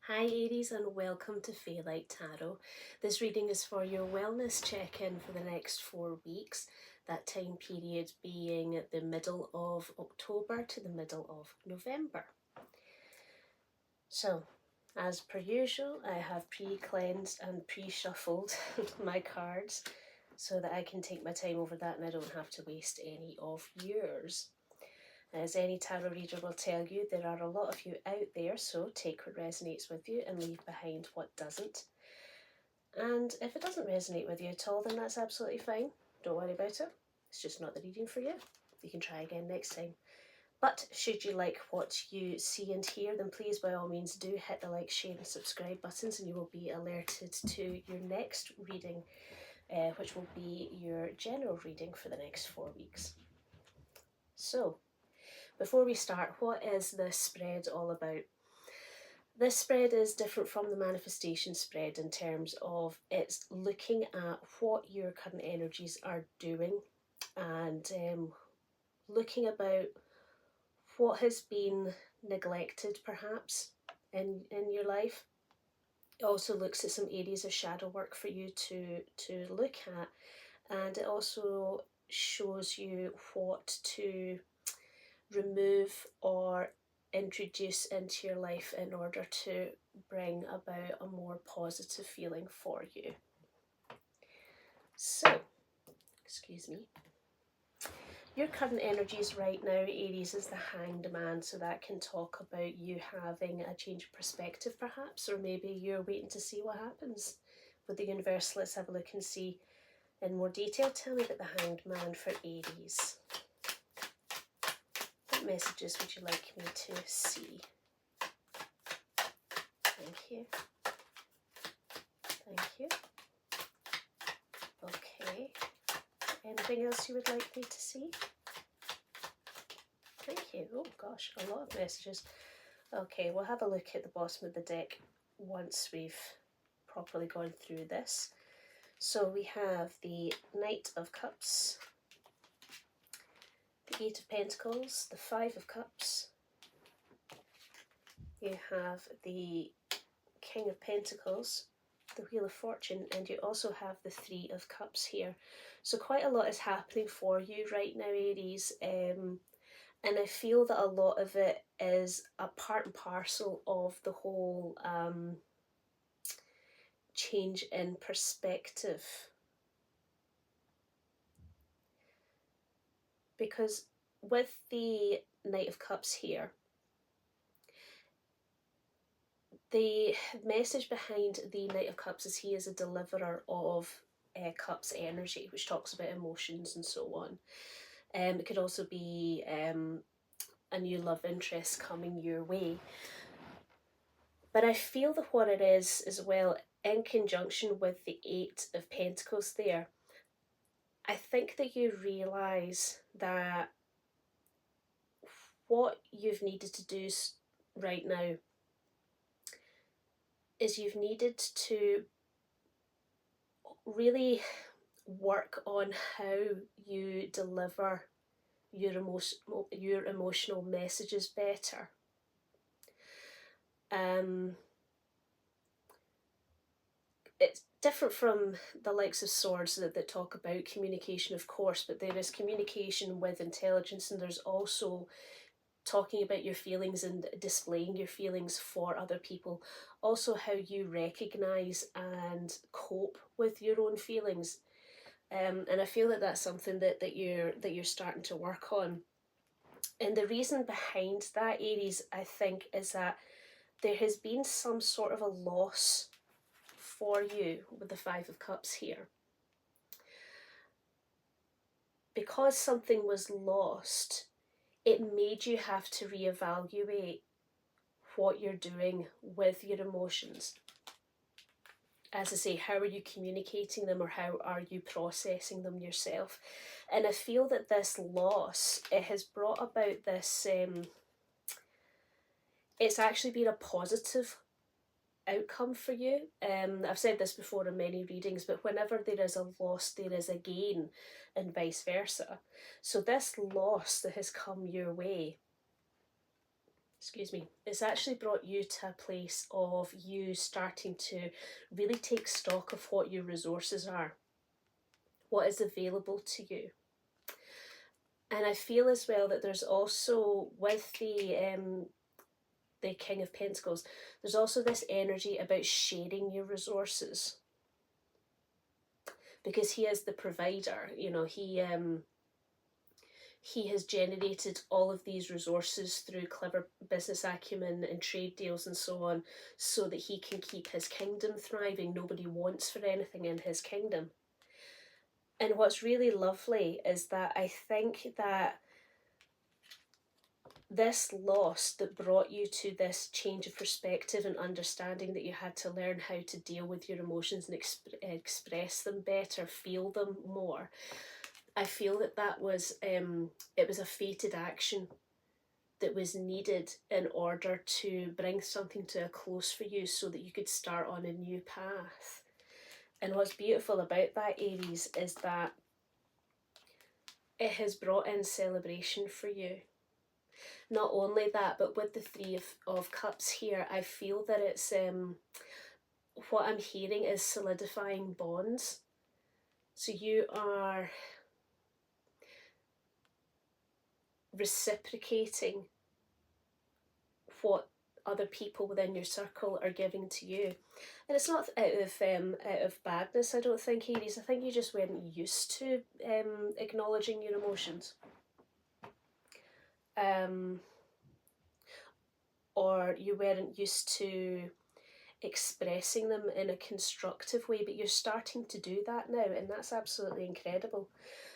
Hi Aries and welcome to Faylight Tarot. This reading is for your wellness check-in for the next 4 weeks, that time period being the middle of October to the middle of November. So, as per usual, I have pre-cleansed and pre-shuffled my cards so that I can take my time over that and I don't have to waste any of yours. As any tarot reader will tell you, there are a lot of you out there, so take what resonates with you and leave behind what doesn't. And if it doesn't resonate with you at all, then that's absolutely fine. Don't worry about it. It's just not the reading for you. You can try again next time. But should you like what you see and hear, then please by all means do hit the like, share and subscribe buttons and you will be alerted to your next reading, which will be your general reading for the next 4 weeks. So, before we start, what is this spread all about? This spread is different from the manifestation spread in terms of it's looking at what your current energies are doing and looking about what has been neglected perhaps in your life. It also looks at some areas of shadow work for you to look at, and it also shows you what to remove or introduce into your life in order to bring about a more positive feeling for you. So, excuse me. Your current energies right now, Aries, is the Hanged Man, so that can talk about you having a change of perspective perhaps, or maybe you're waiting to see what happens with the universe. Let's have a look and see in more detail. Tell me about the Hanged Man for Aries. What messages would you like me to see? Thank you. Thank you. Okay. Anything else you would like me to see? Thank you. Oh gosh, a lot of messages. Okay, we'll have a look at the bottom of the deck once we've properly gone through this. So we have the Knight of Cups, the Eight of Pentacles, the Five of Cups. You have the King of Pentacles, the Wheel of Fortune, and you also have the Three of Cups here. So quite a lot is happening for you right now, Aries, and I feel that a lot of it is a part and parcel of the whole change in perspective. Because with the Knight of Cups here, the message behind the Knight of Cups is he is a deliverer of Cups energy, which talks about emotions and so on. It could also be a new love interest coming your way. But I feel that what it is as well, in conjunction with the Eight of Pentacles there, I think that you realise that what you've needed to do right now is you've needed to really work on how you deliver your emotional messages better. It's different from the likes of swords that talk about communication, of course, but there is communication with intelligence, and there's also talking about your feelings and displaying your feelings for other people. Also how you recognise and cope with your own feelings. And I feel that that's something that you're starting to work on. And the reason behind that, Aries, I think, is that there has been some sort of a loss for you with the Five of Cups here. Because something was lost, it made you have to reevaluate what you're doing with your emotions. As I say, how are you communicating them, or how are you processing them yourself? And I feel that this loss, it has brought about this, it's actually been a positive outcome for you. I've said this before in many readings, but whenever there is a loss, there is a gain, and vice versa. So this loss that has come your way, excuse me, it's actually brought you to a place of you starting to really take stock of what your resources are, what is available to you. And I feel as well that there's also, with the King of Pentacles, there's also this energy about sharing your resources, because he is the provider. You know, he has generated all of these resources through clever business acumen and trade deals and so on, so that he can keep his kingdom thriving. Nobody wants for anything in his kingdom. And what's really lovely is that I think that this loss that brought you to this change of perspective and understanding that you had to learn how to deal with your emotions and express them better, feel them more. I feel that that was it was a fated action that was needed in order to bring something to a close for you, so that you could start on a new path. And what's beautiful about that, Aries, is that it has brought in celebration for you. Not only that, but with the Three of Cups here, I feel that it's what I'm hearing is solidifying bonds. So you are reciprocating what other people within your circle are giving to you. And it's not out of badness, I don't think, Aries. I think you just weren't used to acknowledging your emotions. Or you weren't used to expressing them in a constructive way, but you're starting to do that now, and that's absolutely incredible.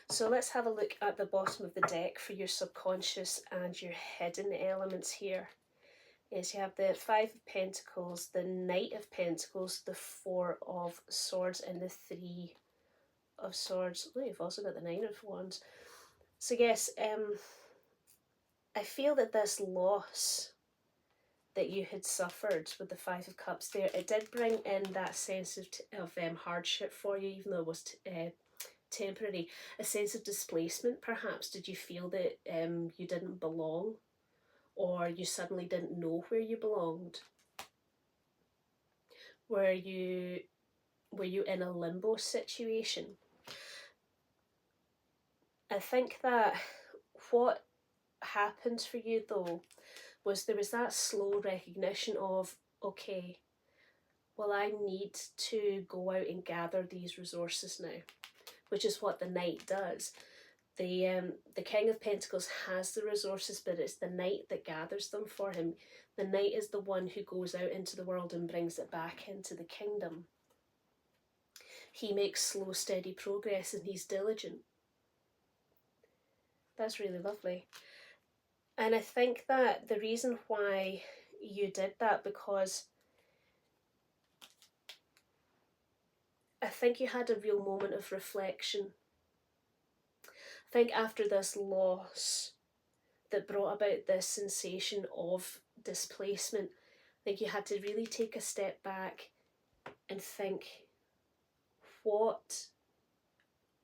So let's have a look at the bottom of the deck for your subconscious and your hidden elements here. Is you have the Five of Pentacles, the Knight of Pentacles, the Four of Swords, and the Three of Swords. Oh, you've also got the Nine of Wands. So yes, I feel that this loss that you had suffered with the Five of Cups there, it did bring in that sense of hardship for you, even though it was temporary. A sense of displacement, perhaps. Did you feel that you didn't belong, or you suddenly didn't know where you belonged? Were you in a limbo situation? I think that what happened for you, though, was there was that slow recognition of, okay, well, I need to go out and gather these resources now, which is what the Knight does. The King of Pentacles has the resources, but it's the Knight that gathers them for him. The Knight is the one who goes out into the world and brings it back into the kingdom. He makes slow, steady progress, and he's diligent. That's really lovely. And I think that the reason why you did that, because I think you had a real moment of reflection. I think after this loss that brought about this sensation of displacement, I think you had to really take a step back and think, what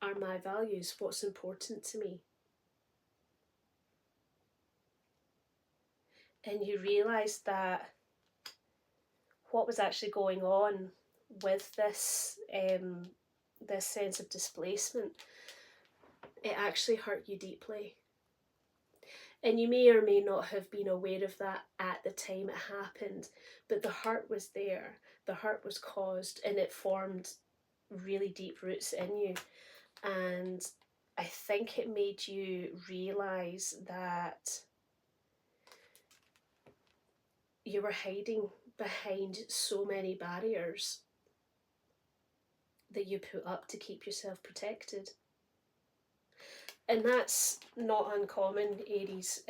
are my values? What's important to me? And you realised that what was actually going on with this this sense of displacement, it actually hurt you deeply. And you may or may not have been aware of that at the time it happened, but the hurt was there. The hurt was caused, and it formed really deep roots in you. And I think it made you realise that you were hiding behind so many barriers that you put up to keep yourself protected. And that's not uncommon, Aries.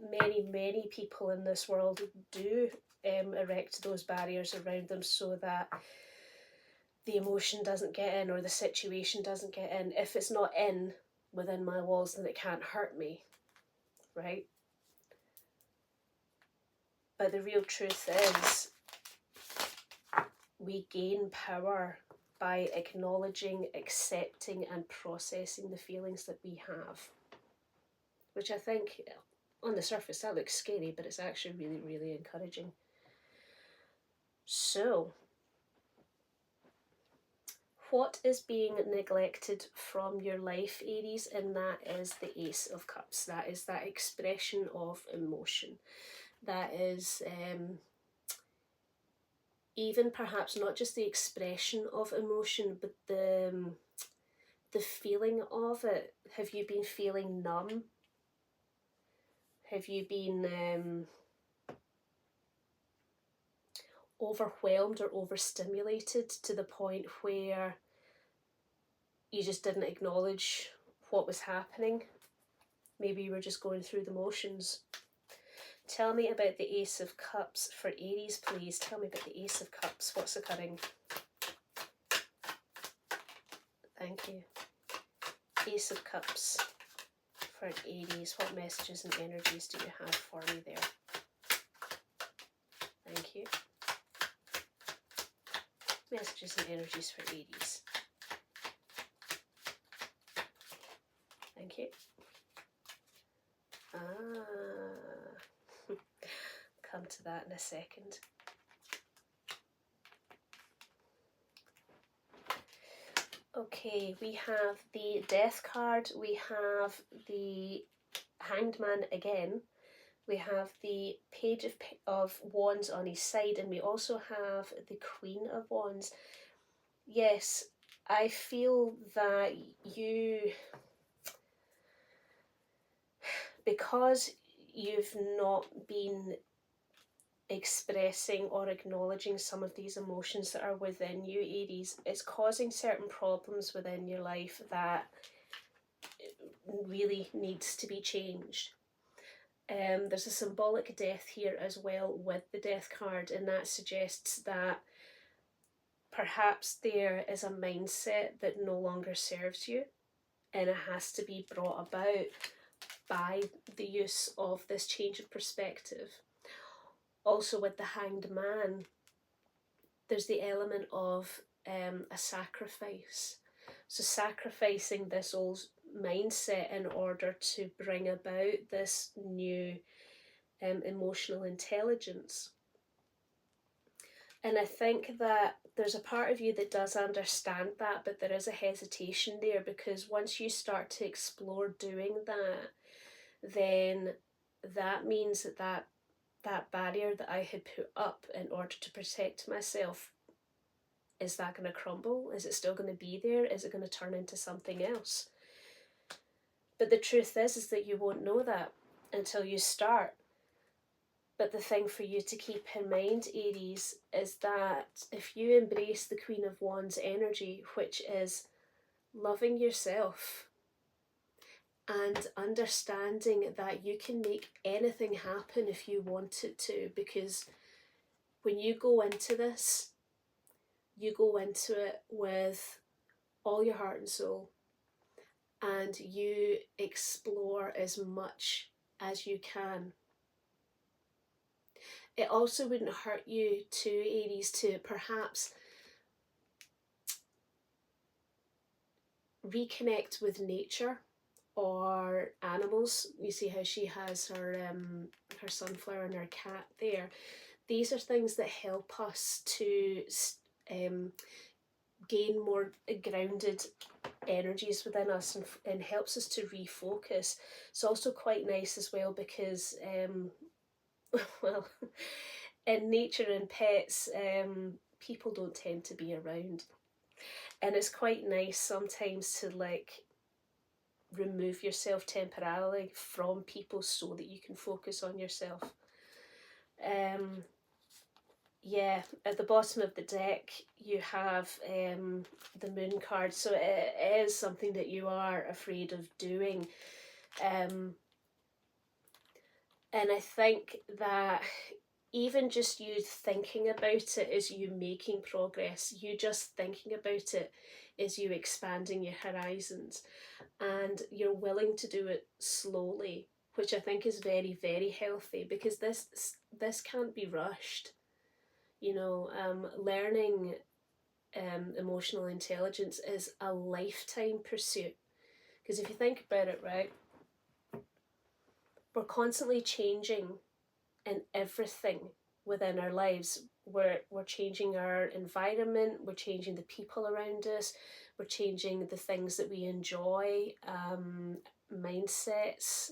Many people in this world do erect those barriers around them so that the emotion doesn't get in, or the situation doesn't get in. If it's not in within my walls, then it can't hurt me, right? But the real truth is, we gain power by acknowledging, accepting, and processing the feelings that we have, which I think on the surface that looks scary, but it's actually really, really encouraging. So, what is being neglected from your life, Aries? And that is the Ace of Cups. That is that expression of emotion. That is even perhaps not just the expression of emotion, but the feeling of it. Have you been feeling numb? Have you been overwhelmed or overstimulated to the point where you just didn't acknowledge what was happening? Maybe you were just going through the motions. Tell me about the Ace of Cups for Aries, please. Tell me about the Ace of Cups. What's occurring? Thank you. Ace of Cups for Aries. What messages and energies do you have for me there? Thank you. Messages and energies for Aries. Thank you. Come to that in a second. Okay, we have the Death card, we have the Hanged Man again, we have the Page of Wands on his side, and we also have the Queen of Wands. Yes, I feel that you, because you've not been expressing or acknowledging some of these emotions that are within you, Aries, it's causing certain problems within your life that really needs to be changed. There's a symbolic death here as well with the Death card, and that suggests that perhaps there is a mindset that no longer serves you, and it has to be brought about by the use of this change of perspective. Also with the Hanged Man, there's the element of a sacrifice. So sacrificing this old mindset in order to bring about this new emotional intelligence. And I think that there's a part of you that does understand that, but there is a hesitation there, because once you start to explore doing that, then that means that barrier that I had put up in order to protect myself, is that going to crumble? Is it still going to be there? Is it going to turn into something else? But the truth is that you won't know that until you start. But the thing for you to keep in mind, Aries, is that if you embrace the Queen of Wands energy, which is loving yourself and understanding that you can make anything happen if you want it to, because when you go into this, you go into it with all your heart and soul, and you explore as much as you can. It also wouldn't hurt you to, Aries, to perhaps reconnect with nature or animals. You see how she has her sunflower and her cat there. These are things that help us to gain more grounded energies within us, and helps us to refocus. It's also quite nice as well because well, in nature and pets, people don't tend to be around, and it's quite nice sometimes to like remove yourself temporarily from people so that you can focus on yourself. Yeah, at the bottom of the deck you have the Moon card, so it is something that you are afraid of doing, and I think that even just you thinking about it is you making progress. You just thinking about it is you expanding your horizons, and you're willing to do it slowly, which I think is very, very healthy, because this can't be rushed. You know, learning emotional intelligence is a lifetime pursuit. Because if you think about it, right, we're constantly changing in everything within our lives. We're changing our environment, we're changing the people around us, we're changing the things that we enjoy, mindsets,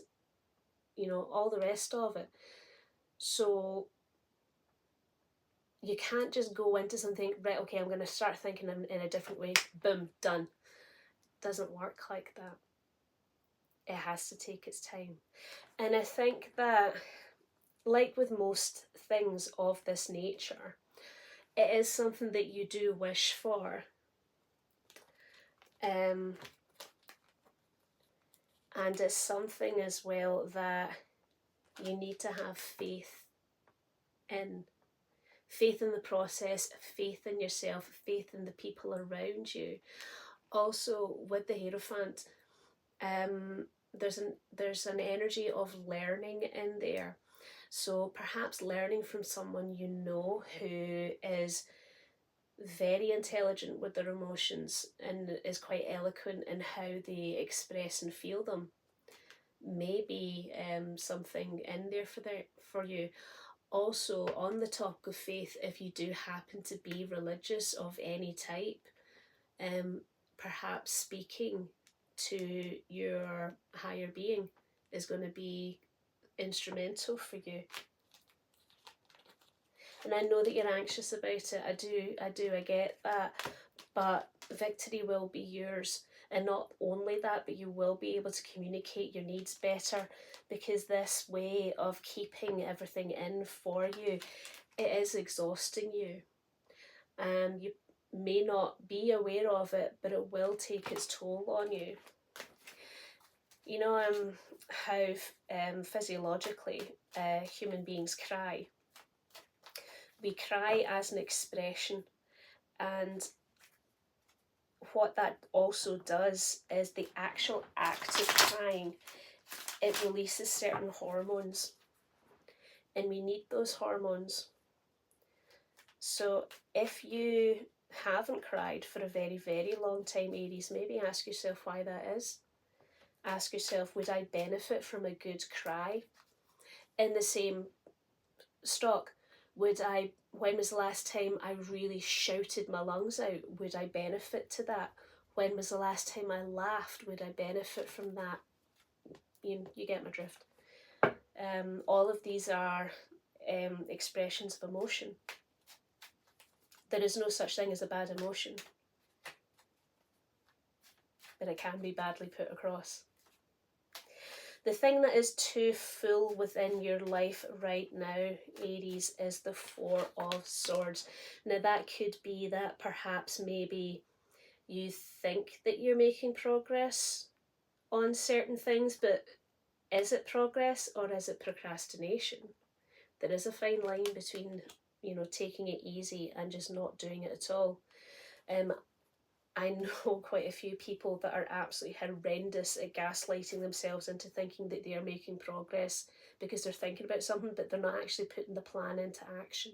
all the rest of it. So you can't just go into something, right, okay, I'm going to start thinking in a different way, boom, done. Doesn't work like that. It has to take its time. And I think that, like with most things of this nature, it is something that you do wish for. And it's something as well that you need to have faith in. Faith in the process, faith in yourself, faith in the people around you. Also, with the Hierophant, there's an energy of learning in there. So perhaps learning from someone who is very intelligent with their emotions and is quite eloquent in how they express and feel them. Maybe something in there for you. Also, on the topic of faith, if you do happen to be religious of any type, perhaps speaking to your higher being is going to be instrumental for you. And I know that you're anxious about it. I get that. But victory will be yours. And not only that, but you will be able to communicate your needs better, because this way of keeping everything in for you, it is exhausting you. You may not be aware of it, but it will take its toll on you. You know how physiologically human beings cry. We cry as an expression, and what that also does is the actual act of crying, it releases certain hormones, and we need those hormones. So if you haven't cried for a very, very long time, Aries, maybe ask yourself why that is. Ask yourself, would I benefit from a good cry? In the same stock, when was the last time I really shouted my lungs out? Would I benefit to that? When was the last time I laughed? Would I benefit from that? You get my drift. All of these are expressions of emotion. There is no such thing as a bad emotion, but it can be badly put across. The thing that is too full within your life right now, Aries, is the Four of Swords. Now that could be that perhaps maybe you think that you're making progress on certain things, but is it progress or is it procrastination? There is a fine line between, taking it easy and just not doing it at all. I know quite a few people that are absolutely horrendous at gaslighting themselves into thinking that they are making progress because they're thinking about something, but they're not actually putting the plan into action.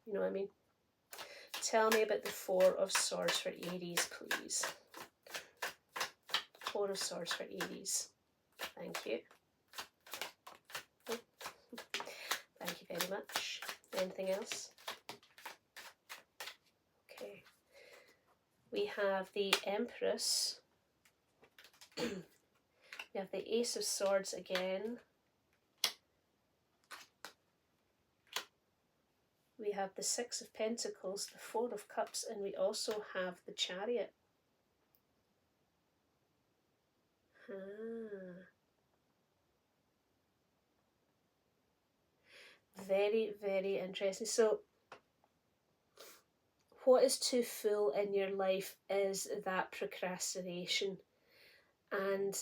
You know what I mean? Tell me about the Four of Swords for Aries, please. Four of Swords for Aries. Thank you. Thank you very much. Anything else? Okay. We have the Empress. We have the Ace of Swords again. We have the Six of Pentacles, the Four of Cups, and we also have the Chariot. Very, very interesting. So what is too full in your life is that procrastination. And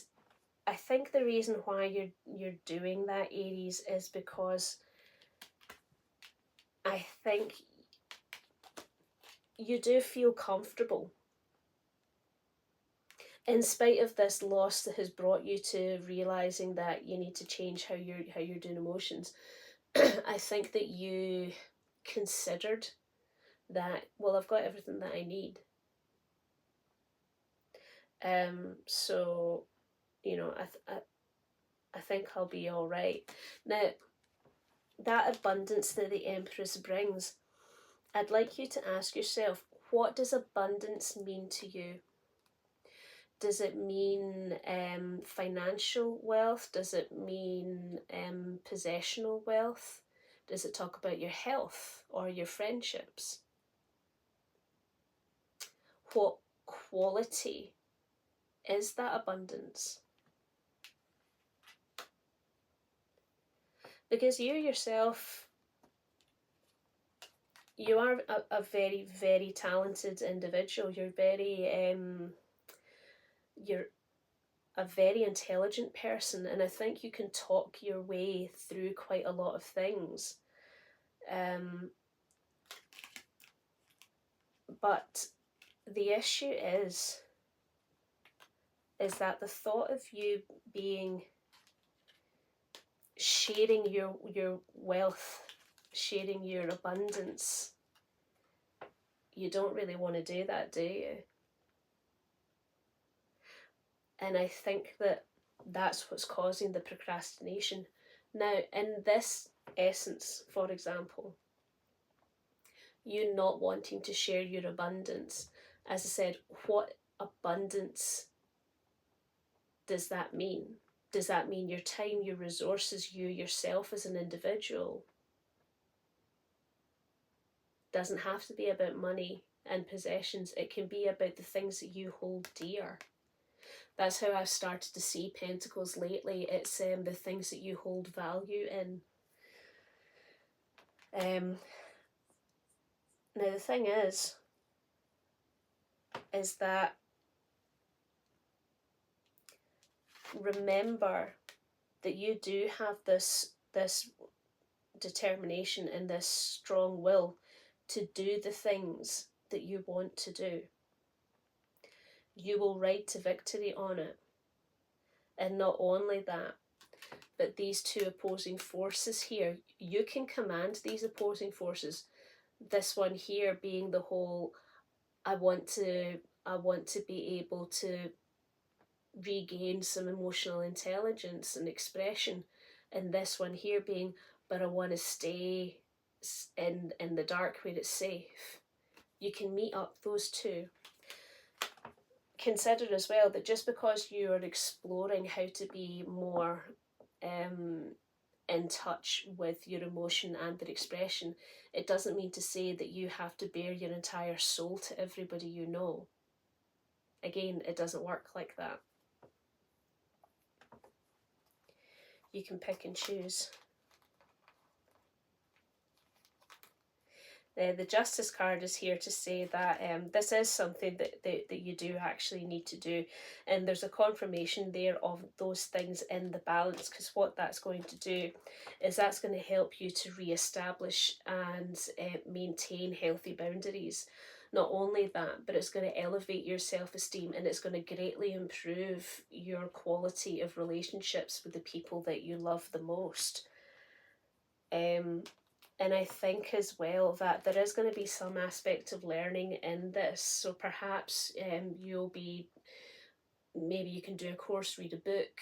I think the reason why you're doing that, Aries, is because I think you do feel comfortable. In spite of this loss that has brought you to realizing that you need to change how you're doing emotions, I think that you considered that, well, I've got everything that I need. So, I think I'll be all right. Now, that abundance that the Empress brings, I'd like you to ask yourself, what does abundance mean to you? Does it mean financial wealth? Does it mean possessional wealth? Does it talk about your health or your friendships? What quality is that abundance? Because you yourself, you are a very, very talented individual. You're a very intelligent person, and I think you can talk your way through quite a lot of things. But the issue is that the thought of you being sharing your wealth, sharing your abundance, you don't really want to do that, do you? And I think that that's what's causing the procrastination. Now, in this essence, for example, you not wanting to share your abundance, as I said, what abundance does that mean? Does that mean your time, your resources, you yourself as an individual? Doesn't have to be about money and possessions. It can be about the things that you hold dear. That's how I've started to see Pentacles lately. It's the things that you hold value in. Now the thing is that remember that you do have this determination and this strong will to do the things that you want to do. You will ride to victory on it. And not only that, but these two opposing forces here, you can command these opposing forces. This one here being the whole, I want to be able to regain some emotional intelligence and expression, and this one here being, but I want to stay in the dark where it's safe. You can meet up those two. Consider as well that just because you are exploring how to be more in touch with your emotion and their expression, it doesn't mean to say that you have to bare your entire soul to everybody you know. Again, it doesn't work like that. You can pick and choose. The Justice card is here to say that this is something that you do actually need to do, and there's a confirmation there of those things in the balance, because what that's going to do is that's going to help you to re-establish and maintain healthy boundaries. Not only that, but it's going to elevate your self-esteem, and it's going to greatly improve your quality of relationships with the people that you love the most. And I think as well that there is going to be some aspect of learning in this. So perhaps maybe you can do a course, read a book,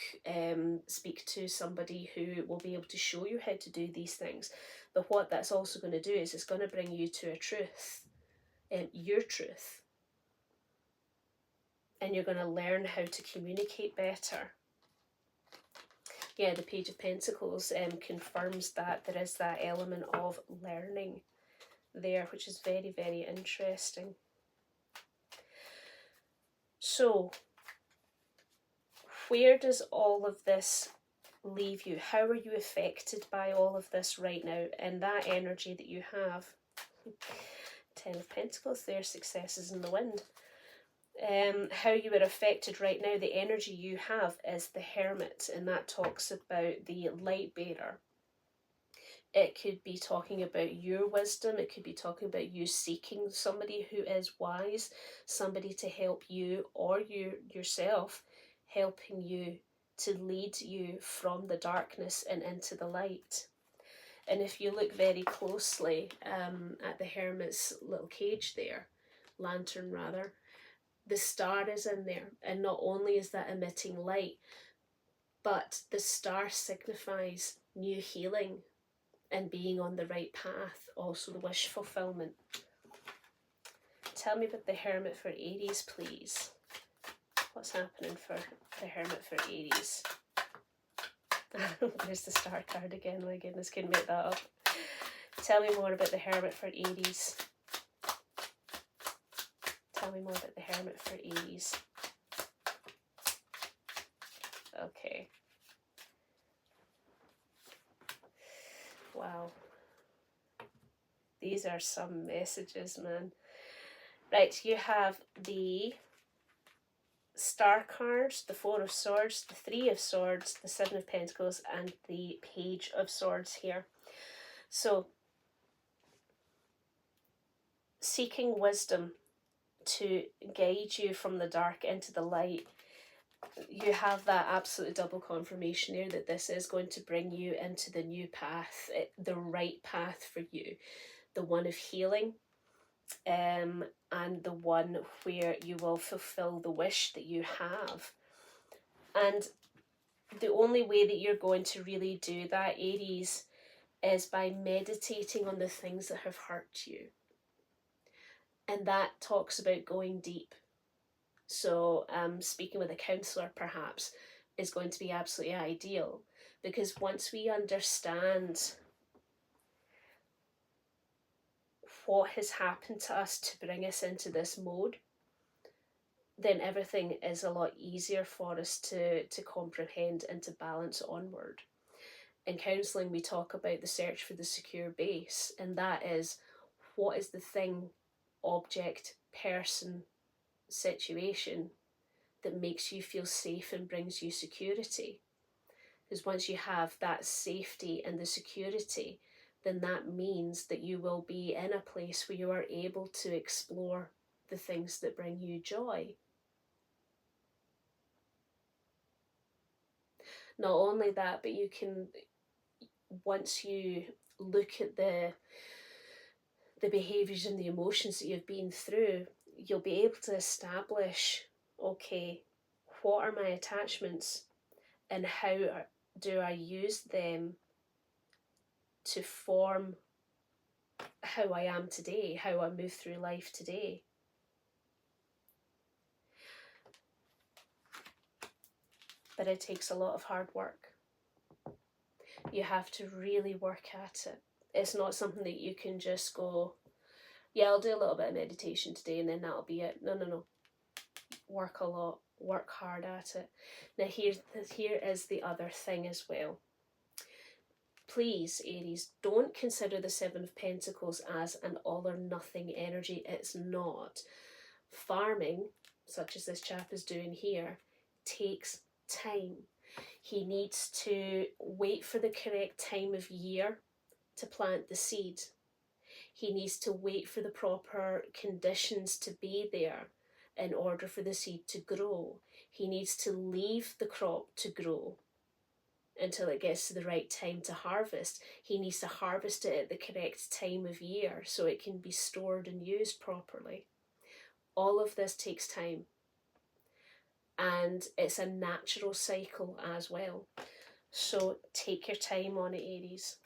speak to somebody who will be able to show you how to do these things. But what that's also going to do is it's going to bring you to a truth, your truth. And you're going to learn how to communicate better. Yeah, the Page of Pentacles confirms that there is that element of learning there, which is very, very interesting. So, where does all of this leave you? How are you affected by all of this right now and that energy that you have? 10 of Pentacles there, successes in the wind. How you are affected right now, the energy you have is the Hermit, and that talks about the light bearer. It could be talking about your wisdom. It could be talking about you seeking somebody who is wise, somebody to help you, or you yourself helping you to lead you from the darkness and into the light. And if you look very closely at the Hermit's little cage there, lantern rather, the star is in there, and not only is that emitting light, but the star signifies new healing and being on the right path, also the wish fulfillment. Tell me about the Hermit for Aries, please. What's happening for the Hermit for Aries? There's the star card again, my goodness, couldn't make that up. Tell me more about the Hermit for Aries. Tell me more about the Hermit for Aries. Okay. Wow. These are some messages, man. Right, you have the Star cards, the Four of Swords, the Three of Swords, the Seven of Pentacles, and the Page of Swords here. So, seeking wisdom to guide you from the dark into the light. You have that absolute double confirmation here that this is going to bring you into the new path, the right path for you, the one of healing, and the one where you will fulfill the wish that you have. And the only way that you're going to really do that, Aries, is by meditating on the things that have hurt you. And that talks about going deep. So speaking with a counsellor perhaps is going to be absolutely ideal, because once we understand what has happened to us to bring us into this mode, then everything is a lot easier for us to comprehend and to balance onward. In counselling, we talk about the search for the secure base, and that is, what is the thing, object, person, situation that makes you feel safe and brings you security? Because once you have that safety and the security, then that means that you will be in a place where you are able to explore the things that bring you joy. Not only that, but you can, once you look at the behaviours and the emotions that you've been through, you'll be able to establish, okay, what are my attachments and how do I use them to form how I am today, how I move through life today. But it takes a lot of hard work. You have to really work at it. It's not something that you can just go, yeah, I'll do a little bit of meditation today and then that'll be it. No. Work a lot, work hard at it. Now here is the other thing as well. Please, Aries, don't consider the Seven of Pentacles as an all or nothing energy. It's not. Farming, such as this chap is doing here, takes time. He needs to wait for the correct time of year to plant the seed. He needs to wait for the proper conditions to be there in order for the seed to grow. He needs to leave the crop to grow until it gets to the right time to harvest. He needs to harvest it at the correct time of year so it can be stored and used properly. All of this takes time. And it's a natural cycle as well. So take your time on it, Aries.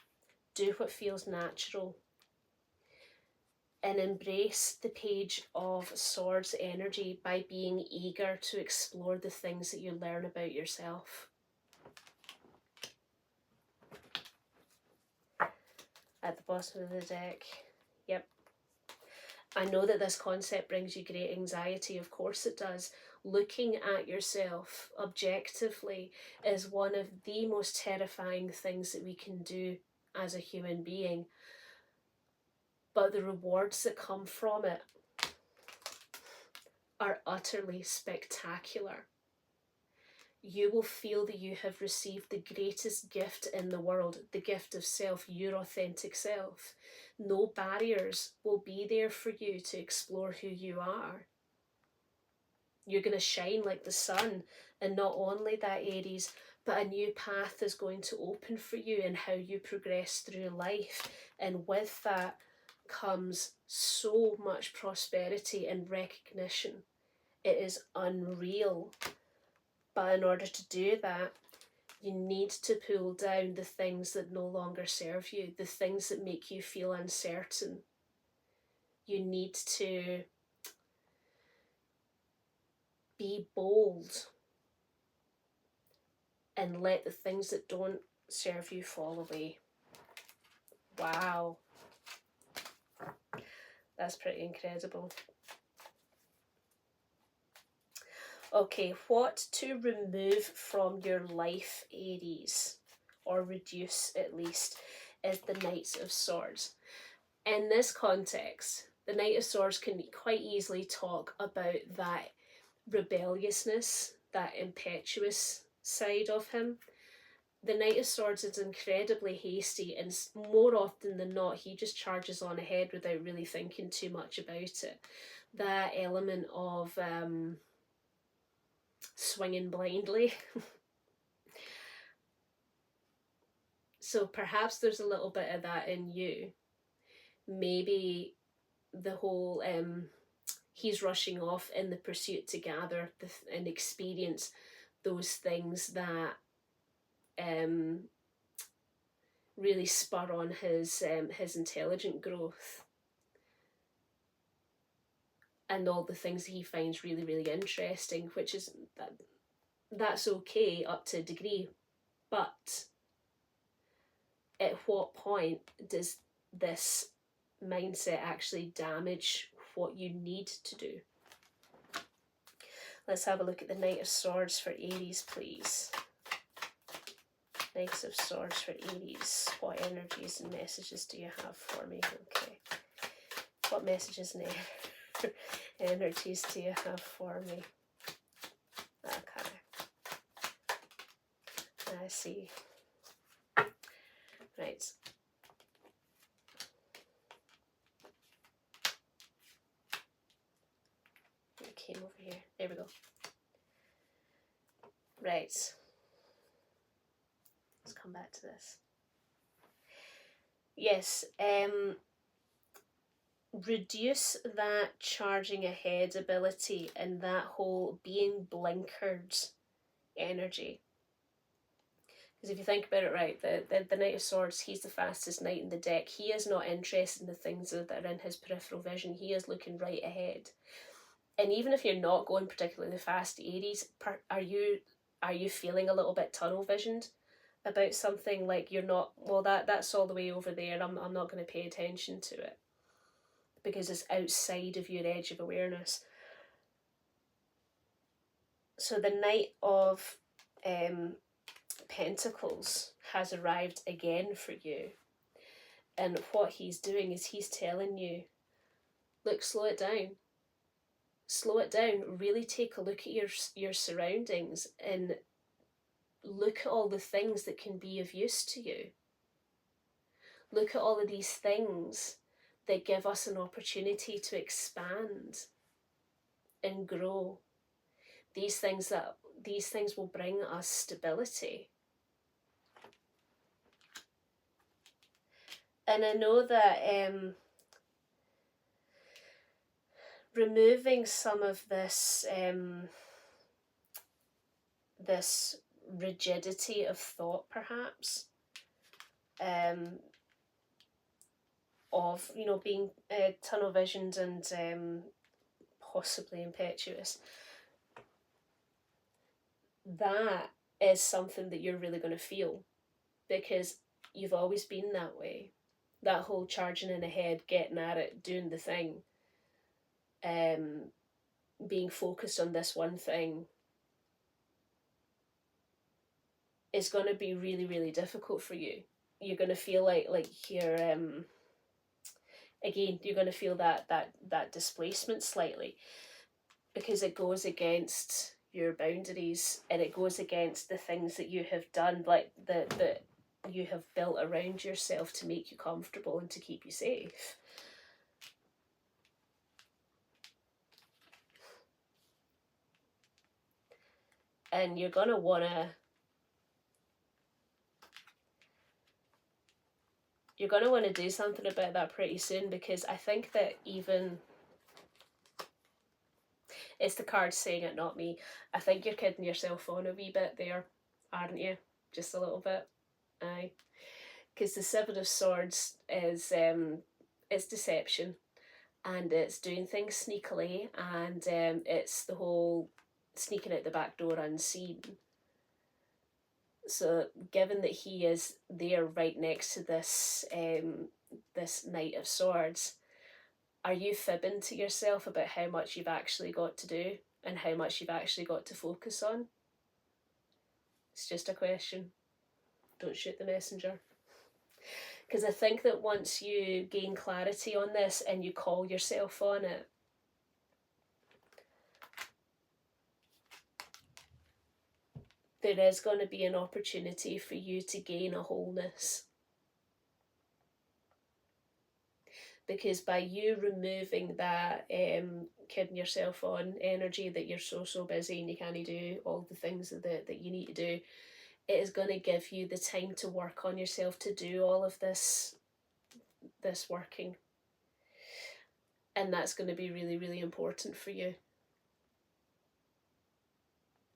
Do what feels natural. And embrace the Page of Swords energy by being eager to explore the things that you learn about yourself. At the bottom of the deck, yep. I know that this concept brings you great anxiety, of course it does. Looking at yourself objectively is one of the most terrifying things that we can do as a human being. But the rewards that come from it are utterly spectacular. You will feel that you have received the greatest gift in the world, the gift of self, your authentic self. No barriers will be there for you to explore who you are. You're going to shine like the sun. And not only that, Aries, but a new path is going to open for you in how you progress through life. And with that comes so much prosperity and recognition. It is unreal. But in order to do that, You need to pull down the things that no longer serve you, the things that make you feel uncertain. You need to be bold and let the things that don't serve you fall away. Wow. That's pretty incredible. Okay, what to remove from your life, Aries, or reduce at least, is the Knight of Swords. In this context, the Knight of Swords can quite easily talk about that rebelliousness, that impetuous side of him. The Knight of Swords is incredibly hasty, and more often than not, he just charges on ahead without really thinking too much about it. That element of swinging blindly. So perhaps there's a little bit of that in you. Maybe the whole he's rushing off in the pursuit to gather and experience those things that really spur on his intelligent growth, and all the things that he finds really, really interesting, which is that's okay up to a degree, but at what point does this mindset actually damage what you need to do? Let's have a look at the Knight of Swords for Aries, please. Knights of Swords for Aries. What energies and messages do you have for me? Okay. What messages and energies do you have for me? Okay. I see. Right. It came over here. There we go. Right. Let's come back to this. Yes, reduce that charging ahead ability and that whole being blinkered energy. Because if you think about it, right, the Knight of Swords, he's the fastest knight in the deck. He is not interested in the things that are in his peripheral vision. He is looking right ahead. And even if you're not going particularly fast, Aries, are you feeling a little bit tunnel visioned about something? Like you're not, well, that's all the way over there, I'm not going to pay attention to it because it's outside of your edge of awareness. So the Knight of Pentacles has arrived again for you, and what he's doing is he's telling you, look, slow it down, really take a look at your surroundings and look at all the things that can be of use to you. Look at all of these things that give us an opportunity to expand and grow. These things will bring us stability. And I know that removing some of this this rigidity of thought, perhaps, of being tunnel visioned and possibly impetuous, that is something that you're really going to feel, because you've always been that way. That whole charging in ahead, getting at it, doing the thing, being focused on this one thing is going to be really, really difficult for you. You're going to feel like you're again, you're going to feel that displacement slightly, because it goes against your boundaries and it goes against the things that you have done, like that you have built around yourself to make you comfortable and to keep you safe. And you're going to want to do something about that pretty soon, because I think that even, it's the cards saying it, not me, I think you're kidding yourself on a wee bit there, aren't you? just a little bit. Aye. Because the Seven of Swords is it's deception, and it's doing things sneakily, and it's the whole sneaking out the back door unseen. So, given that he is there right next to this Knight of Swords, are you fibbing to yourself about how much you've actually got to do and how much you've actually got to focus on? It's just a question. Don't shoot the messenger. Because I think that once you gain clarity on this and you call yourself on it, there is going to be an opportunity for you to gain a wholeness. Because by you removing that kidding yourself on energy that you're so busy and you can't do all the things that you need to do, it is going to give you the time to work on yourself, to do all of this working. And that's going to be really, really important for you.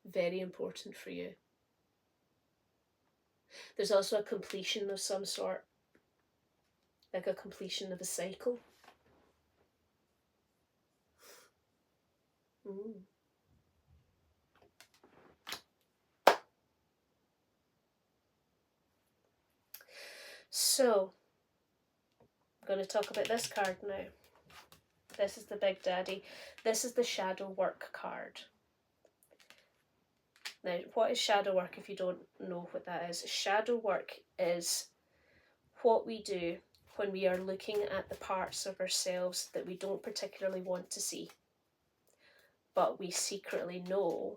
Very important for you. There's also a completion of some sort, like a completion of a cycle. So, I'm going to talk about this card now. This is the Big Daddy. This is the shadow work card. Now, what is shadow work if you don't know what that is? Shadow work is what we do when we are looking at the parts of ourselves that we don't particularly want to see, but we secretly know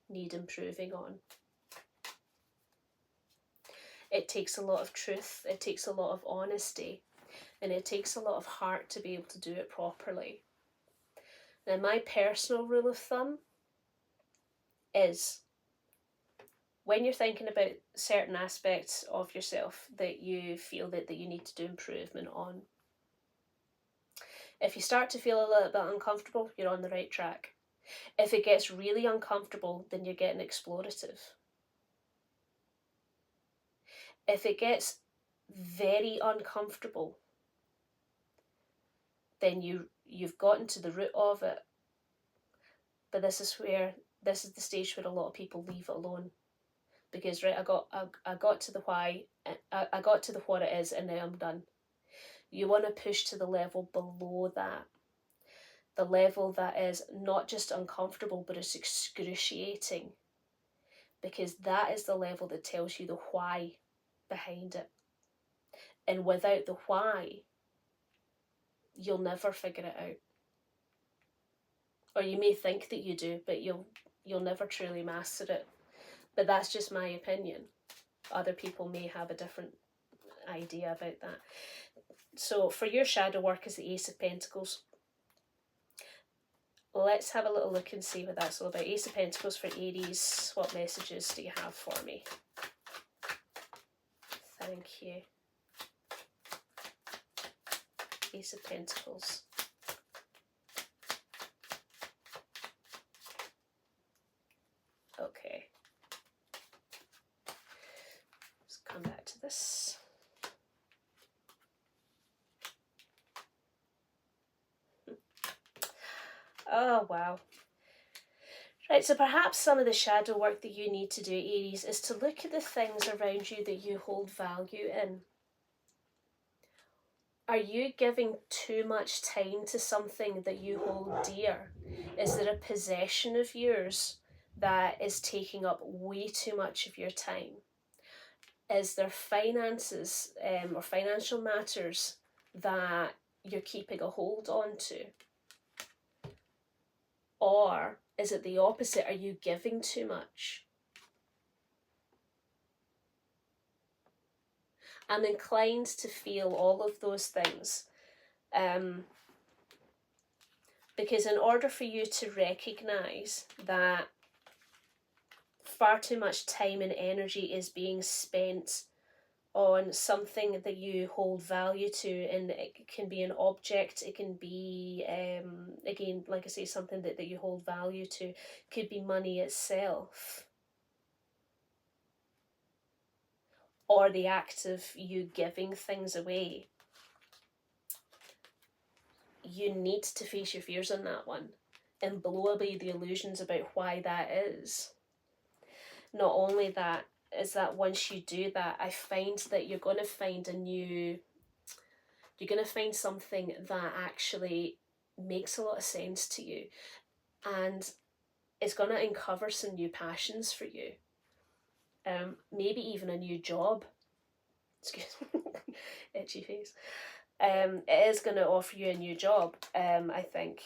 need improving on. It takes a lot of truth, it takes a lot of honesty, and it takes a lot of heart to be able to do it properly. Now, my personal rule of thumb is when you're thinking about certain aspects of yourself that you feel that you need to do improvement on, if you start to feel a little bit uncomfortable, you're on the right track. If it gets really uncomfortable, then you're getting explorative. If it gets very uncomfortable, then you've gotten to the root of it. But this is the stage where a lot of people leave it alone. Because I got to the why, I got to the what it is, and now I'm done. You want to push to the level below that. The level that is not just uncomfortable, but it's excruciating. Because that is the level that tells you the why behind it. And without the why, you'll never figure it out. Or you may think that you do, but you'll never truly master it. But that's just my opinion. Other people may have a different idea about that. So for your shadow work is the Ace of Pentacles. Let's have a little look and see what that's all about. Ace of Pentacles for Aries. What messages do you have for me? Thank you. Ace of Pentacles. Okay. Let's come back to this. Oh, wow. Right, so perhaps some of the shadow work that you need to do, Aries, is to look at the things around you that you hold value in. Are you giving too much time to something that you hold dear? Is there a possession of yours that is taking up way too much of your time? Is there finances or financial matters that you're keeping a hold on to? Or is it the opposite? Are you giving too much? I'm inclined to feel all of those things. Because in order for you to recognise that far too much time and energy is being spent on something that you hold value to, and it can be an object, it can be again, like I say, something that you hold value to, could be money itself. or the act of you giving things away, you need to face your fears on that one and blow away the illusions about why that is. Not only that, is that once you do that, I find that you're going to find something that actually makes a lot of sense to you, and it's going to uncover some new passions for you. Maybe even a new job. Excuse me, itchy face. It is going to offer you a new job, I think.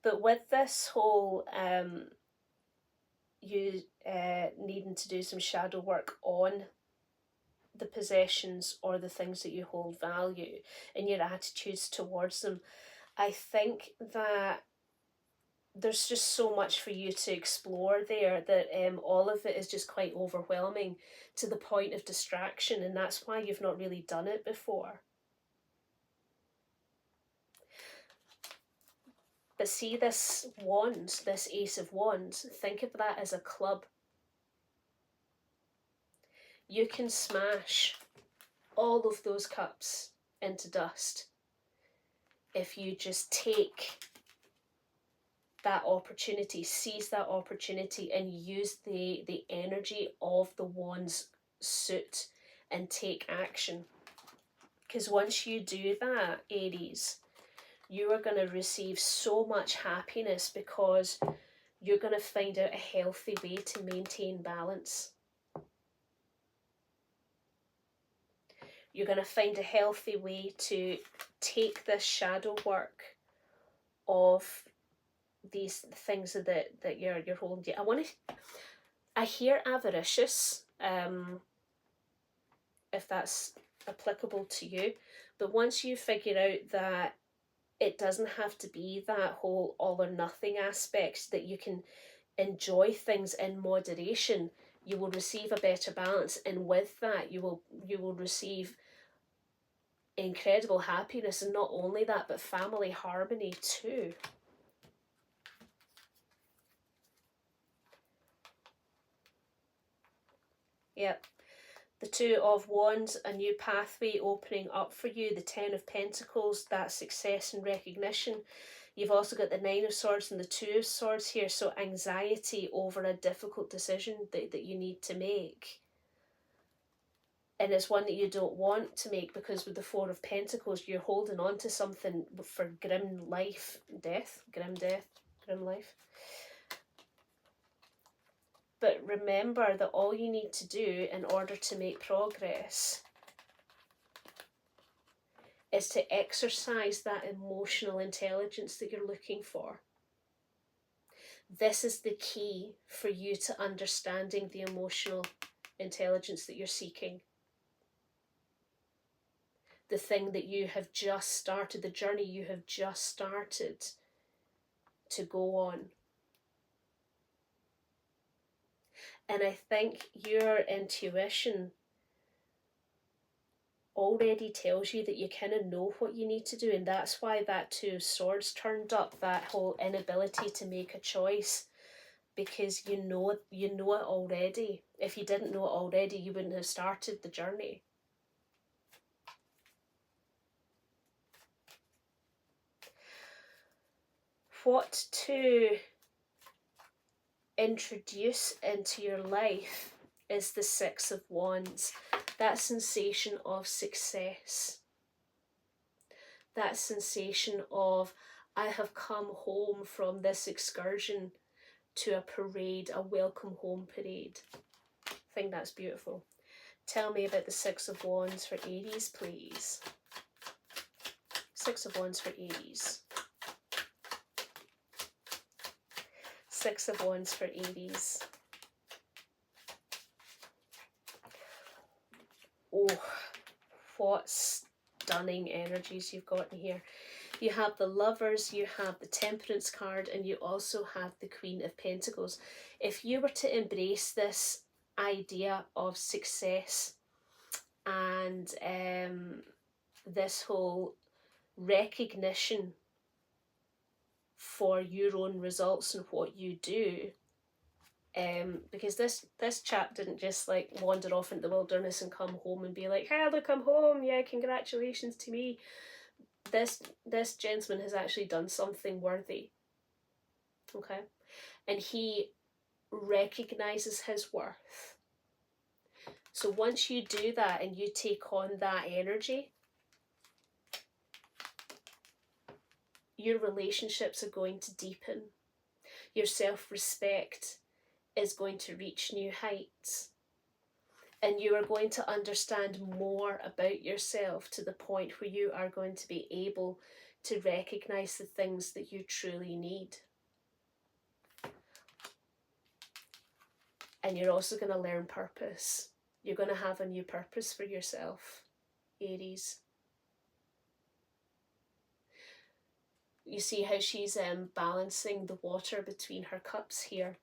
But with this whole you needing to do some shadow work on the possessions or the things that you hold value and your attitudes towards them, I think that there's just so much for you to explore there that all of it is just quite overwhelming to the point of distraction, and that's why you've not really done it before. But see this wand, this Ace of Wands, think of that as a club. You can smash all of those cups into dust if you just take that opportunity, seize that opportunity, and use the energy of the wand's suit and take action. Because once you do that, Aries, you are going to receive so much happiness because you're going to find out a healthy way to maintain balance. You're going to find a healthy way to take this shadow work of these things that you're holding. I hear avaricious, if that's applicable to you, but once you figure out that it doesn't have to be that whole all or nothing aspect, that you can enjoy things in moderation, you will receive a better balance, and with that you will receive incredible happiness, and not only that, but family harmony too. Yep. The Two of Wands, a new pathway opening up for you. The Ten of Pentacles, that success and recognition. You've also got the Nine of Swords and the Two of Swords here, so anxiety over a difficult decision that you need to make. And it's one that you don't want to make, because with the Four of Pentacles, you're holding on to something for grim life, grim life. But remember that all you need to do in order to make progress is to exercise that emotional intelligence that you're looking for. This is the key for you to understanding the emotional intelligence that you're seeking. The thing that you have just started, the journey you have just started to go on. And I think your intuition already tells you that you kind of know what you need to do, and that's why that Two of Swords turned up, that whole inability to make a choice, because you know it already. If you didn't know it already, you wouldn't have started the journey. What to introduce into your life is the Six of Wands. That sensation of success. That sensation of, I have come home from this excursion to a parade, a welcome home parade. I think that's beautiful. Tell me about the Six of Wands for Aries, please. Six of Wands for Aries. Six of Wands for Aries. Oh, what stunning energies you've got in here. You have the Lovers, you have the Temperance card, and you also have the Queen of Pentacles. If you were to embrace this idea of success and this whole recognition for your own results and what you do, Because this chap didn't just like wander off into the wilderness and come home and be like, "Hey, look, I'm home! Yeah, congratulations to me." This gentleman has actually done something worthy. Okay, and he recognizes his worth. So once you do that and you take on that energy, your relationships are going to deepen. Your self-respect is going to reach new heights. And you are going to understand more about yourself to the point where you are going to be able to recognize the things that you truly need. And you're also going to learn purpose. You're going to have a new purpose for yourself, Aries. You see how she's balancing the water between her cups here.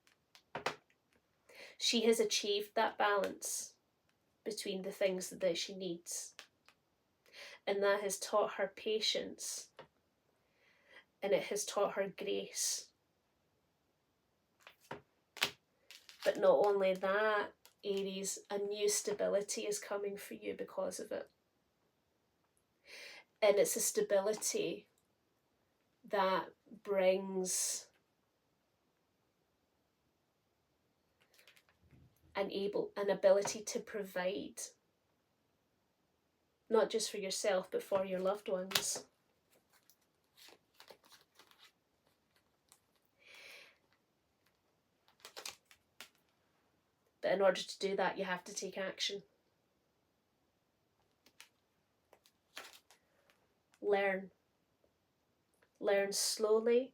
She has achieved that balance between the things that she needs. And that has taught her patience. And it has taught her grace. But not only that, Aries, a new stability is coming for you because of it. And it's a stability that brings an ability to provide, not just for yourself, but for your loved ones. But in order to do that, you have to take action. Learn. Learn slowly,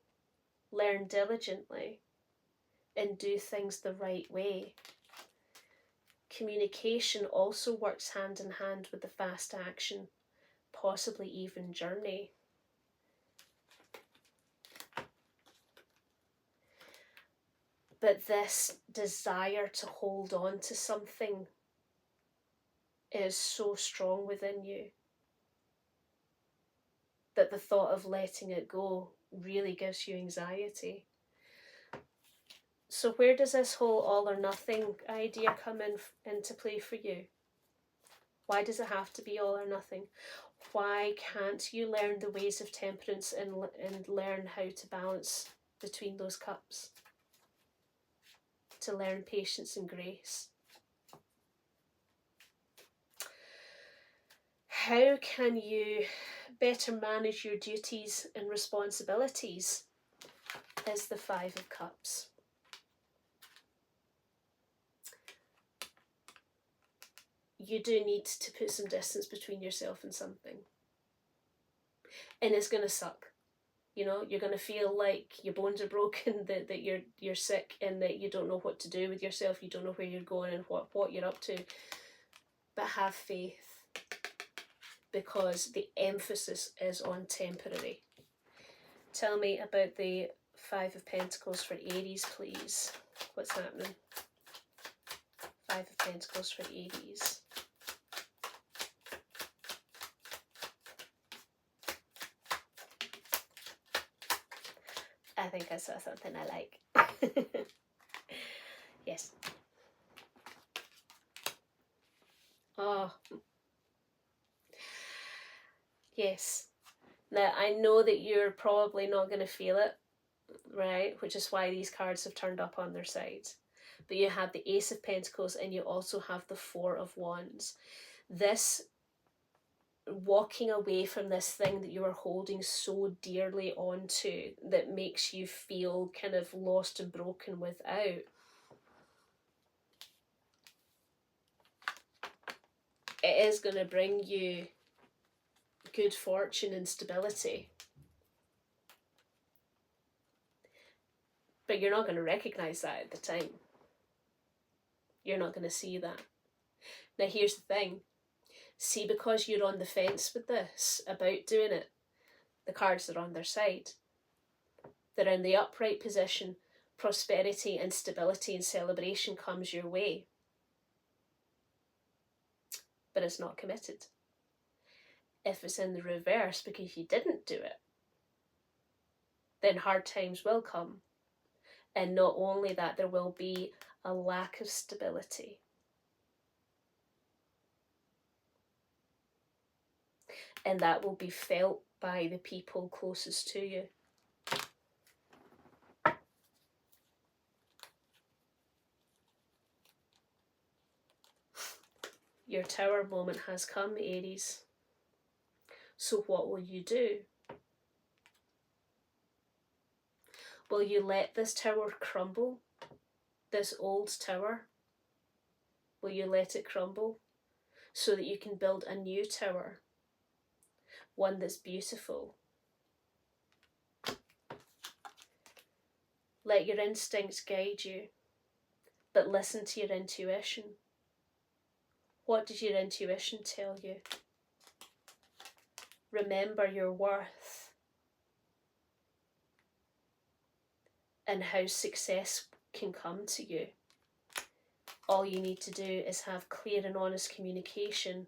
learn diligently, and do things the right way. Communication also works hand in hand with the fast action, possibly even journey. But this desire to hold on to something is so strong within you that the thought of letting it go really gives you anxiety. So where does this whole all or nothing idea come into play for you? Why does it have to be all or nothing? Why can't you learn the ways of temperance and learn how to balance between those cups? To learn patience and grace. How can you better manage your duties and responsibilities? Is the Five of Cups. You do need to put some distance between yourself and something. And it's going to suck. You know, you're going to feel like your bones are broken, that you're sick, and that you don't know what to do with yourself. You don't know where you're going and what you're up to. But have faith, because the emphasis is on temporary. Tell me about the Five of Pentacles for Aries, please. What's happening? Five of Pentacles for Aries. I think I saw something I like. Yes. Oh. Yes. Now, I know that you're probably not going to feel it, right? Which is why these cards have turned up on their sides. But you have the Ace of Pentacles and you also have the Four of Wands. This walking away from this thing that you are holding so dearly onto that makes you feel kind of lost and broken without. It is going to bring you good fortune and stability. But you're not going to recognize that at the time. You're not going to see that. Now here's the thing. See, because you're on the fence with this, about doing it, the cards are on their side. They're in the upright position. Prosperity and stability and celebration comes your way. But it's not committed. If it's in the reverse because you didn't do it, then hard times will come. And not only that, there will be a lack of stability. And that will be felt by the people closest to you. Your Tower moment has come, Aries. So what will you do? Will you let this tower crumble? This old tower? Will you let it crumble so that you can build a new tower? One that's beautiful. Let your instincts guide you, but listen to your intuition. What does your intuition tell you? Remember your worth and how success can come to you. All you need to do is have clear and honest communication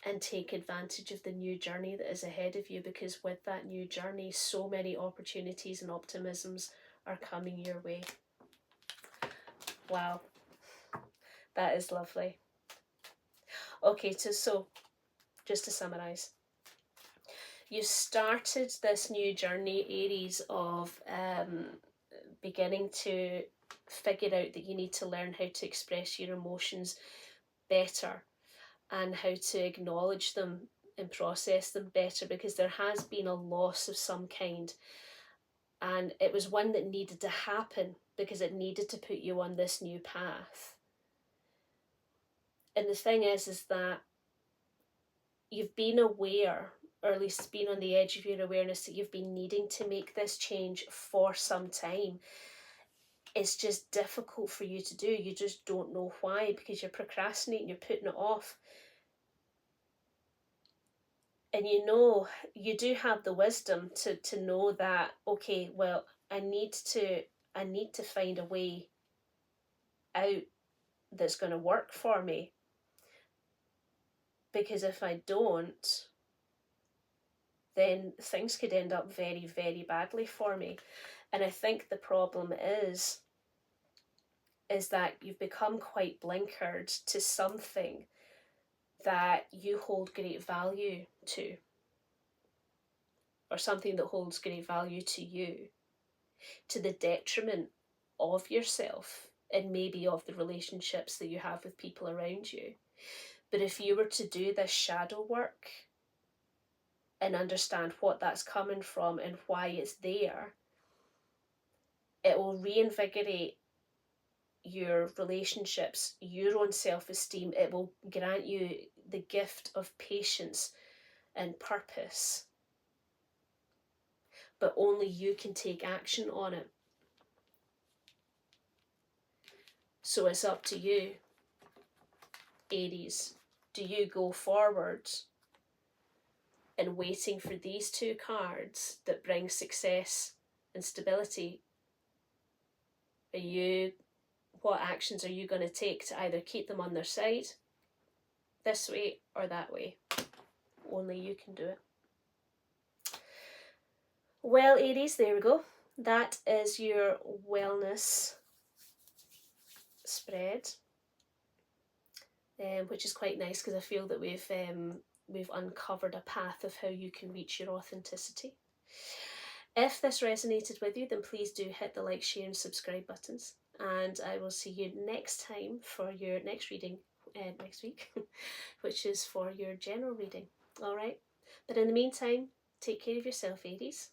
and take advantage of the new journey that is ahead of you, because with that new journey, so many opportunities and optimisms are coming your way. Wow, that is lovely. Okay, so just to summarise, you started this new journey, Aries, of beginning to figure out that you need to learn how to express your emotions better and how to acknowledge them and process them better, because there has been a loss of some kind, and it was one that needed to happen because it needed to put you on this new path. And the thing is that you've been aware, or at least been on the edge of your awareness, that you've been needing to make this change for some time. It's just difficult for you to do. You just don't know why, because you're procrastinating, you're putting it off. And you do have the wisdom to know that, okay, well, I need to find a way out that's going to work for me, because if I don't, then things could end up very, very badly for me. And I think the problem is that you've become quite blinkered to something that you hold great value to, or something that holds great value to you, to the detriment of yourself and maybe of the relationships that you have with people around you. But if you were to do this shadow work and understand what that's coming from and why it's there, it will reinvigorate your relationships, your own self-esteem. It will grant you the gift of patience and purpose. But only you can take action on it. So it's up to you, Aries. Do you go forward and waiting for these two cards that bring success and stability? What actions are you going to take to either keep them on their side, this way or that way? Only you can do it. Well, Aries, there we go. That is your wellness spread, which is quite nice, because I feel that we've uncovered a path of how you can reach your authenticity. If this resonated with you, then please do hit the like, share and subscribe buttons, and I will see you next time for your next reading next week, which is for your general reading. All right, but in the meantime, take care of yourself, Aries.